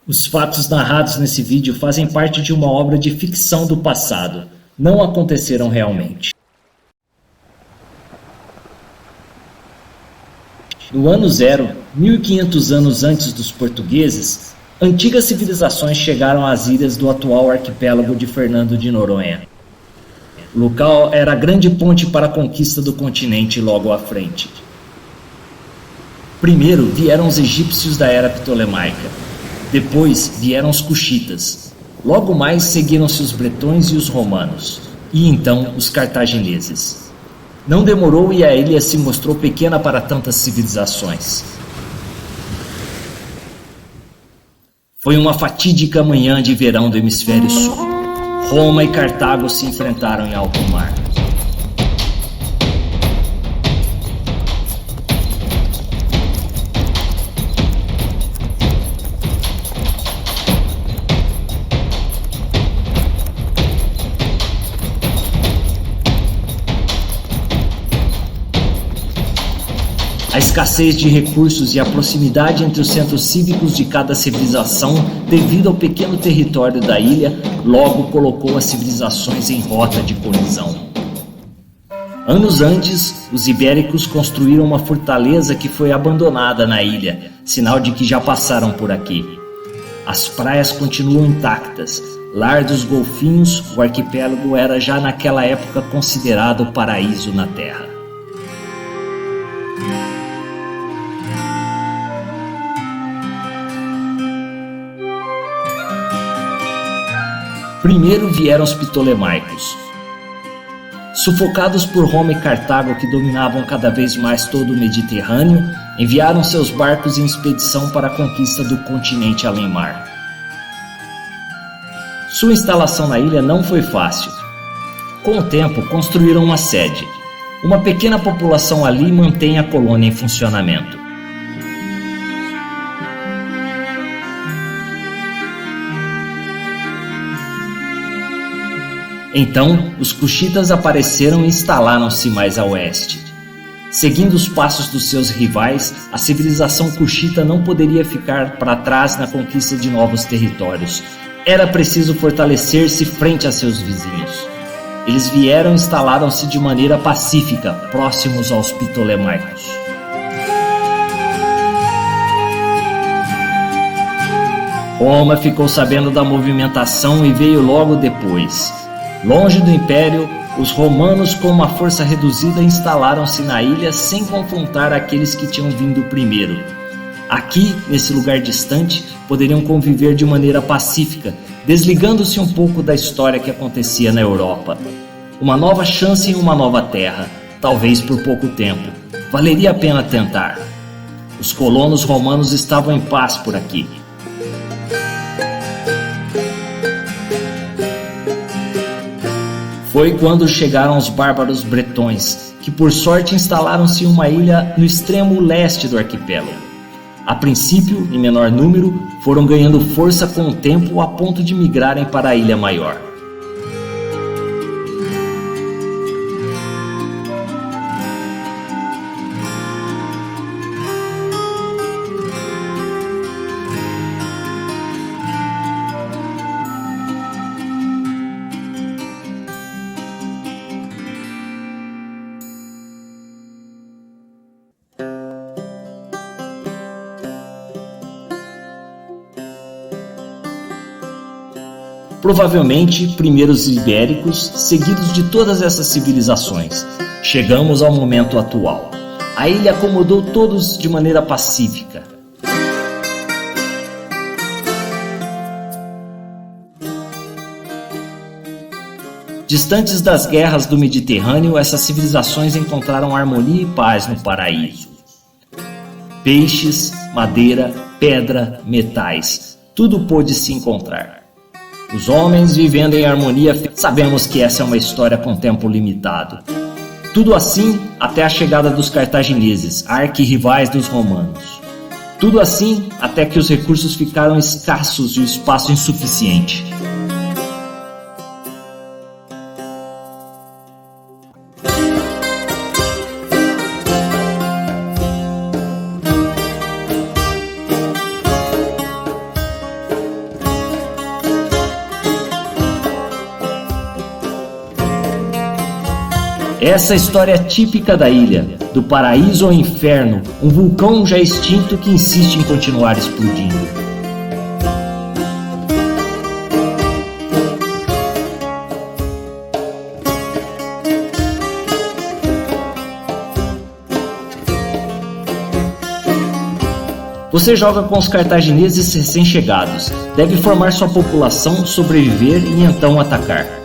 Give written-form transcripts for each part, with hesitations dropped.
Os fatos narrados nesse vídeo fazem parte de uma obra de ficção do passado. Não aconteceram realmente. No ano zero, 1500 anos antes dos portugueses, antigas civilizações chegaram às ilhas do atual arquipélago de Fernando de Noronha. O local era a grande ponte para a conquista do continente logo à frente. Primeiro vieram os egípcios da era ptolemaica. Depois vieram os cuxitas. Logo mais seguiram-se os bretões e os romanos. E então os cartagineses. Não demorou e a ilha se mostrou pequena para tantas civilizações. Foi uma fatídica manhã de verão do hemisfério sul. Roma e Cartago se enfrentaram em alto mar. A escassez de recursos e a proximidade entre os centros cívicos de cada civilização, devido ao pequeno território da ilha, logo colocou as civilizações em rota de colisão. Anos antes, os ibéricos construíram uma fortaleza que foi abandonada na ilha, sinal de que já passaram por aqui. As praias continuam intactas. Lar dos golfinhos, o arquipélago era já naquela época considerado o paraíso na Terra. Primeiro vieram os ptolemaicos. Sufocados por Roma e Cartago, que dominavam cada vez mais todo o Mediterrâneo, enviaram seus barcos em expedição para a conquista do continente além-mar. Sua instalação na ilha não foi fácil. Com o tempo, construíram uma sede. Uma pequena população ali mantém a colônia em funcionamento. Então, os cuxitas apareceram e instalaram-se mais a oeste. Seguindo os passos dos seus rivais, a civilização cuxita não poderia ficar para trás na conquista de novos territórios. Era preciso fortalecer-se frente a seus vizinhos. Eles vieram e instalaram-se de maneira pacífica, próximos aos ptolemaicos. Roma ficou sabendo da movimentação e veio logo depois. Longe do Império, os romanos, com uma força reduzida, instalaram-se na ilha sem confrontar aqueles que tinham vindo primeiro. Aqui, nesse lugar distante, poderiam conviver de maneira pacífica, desligando-se um pouco da história que acontecia na Europa. Uma nova chance em uma nova terra, talvez por pouco tempo. Valeria a pena tentar. Os colonos romanos estavam em paz por aqui. Foi quando chegaram os bárbaros bretões, que por sorte instalaram-se em uma ilha no extremo leste do arquipélago. A princípio, em menor número, foram ganhando força com o tempo a ponto de migrarem para a ilha maior. Provavelmente, primeiro os ibéricos, seguidos de todas essas civilizações. Chegamos ao momento atual. A ilha acomodou todos de maneira pacífica. Distantes das guerras do Mediterrâneo, essas civilizações encontraram harmonia e paz no paraíso. Peixes, madeira, pedra, metais, tudo pôde se encontrar. Os homens vivendo em harmonia, sabemos que essa é uma história com tempo limitado. Tudo assim até a chegada dos cartagineses, arquirrivais dos romanos. Tudo assim até que os recursos ficaram escassos e o espaço insuficiente. Essa é a história típica da ilha, do paraíso ao inferno, um vulcão já extinto que insiste em continuar explodindo. Você joga com os cartagineses recém-chegados, deve formar sua população, sobreviver e então atacar.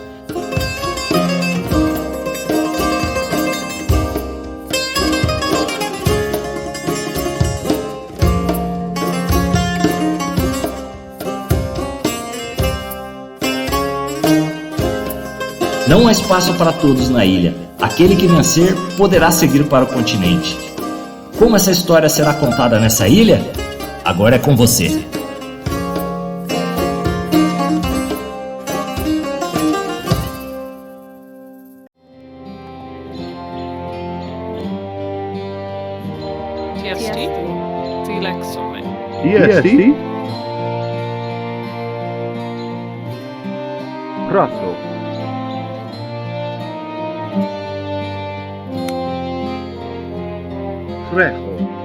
Não há espaço para todos na ilha. Aquele que vencer poderá seguir para o continente. Como essa história será contada nessa ilha? Agora é com você. TST Felix Somme. TST Russell. Trejo.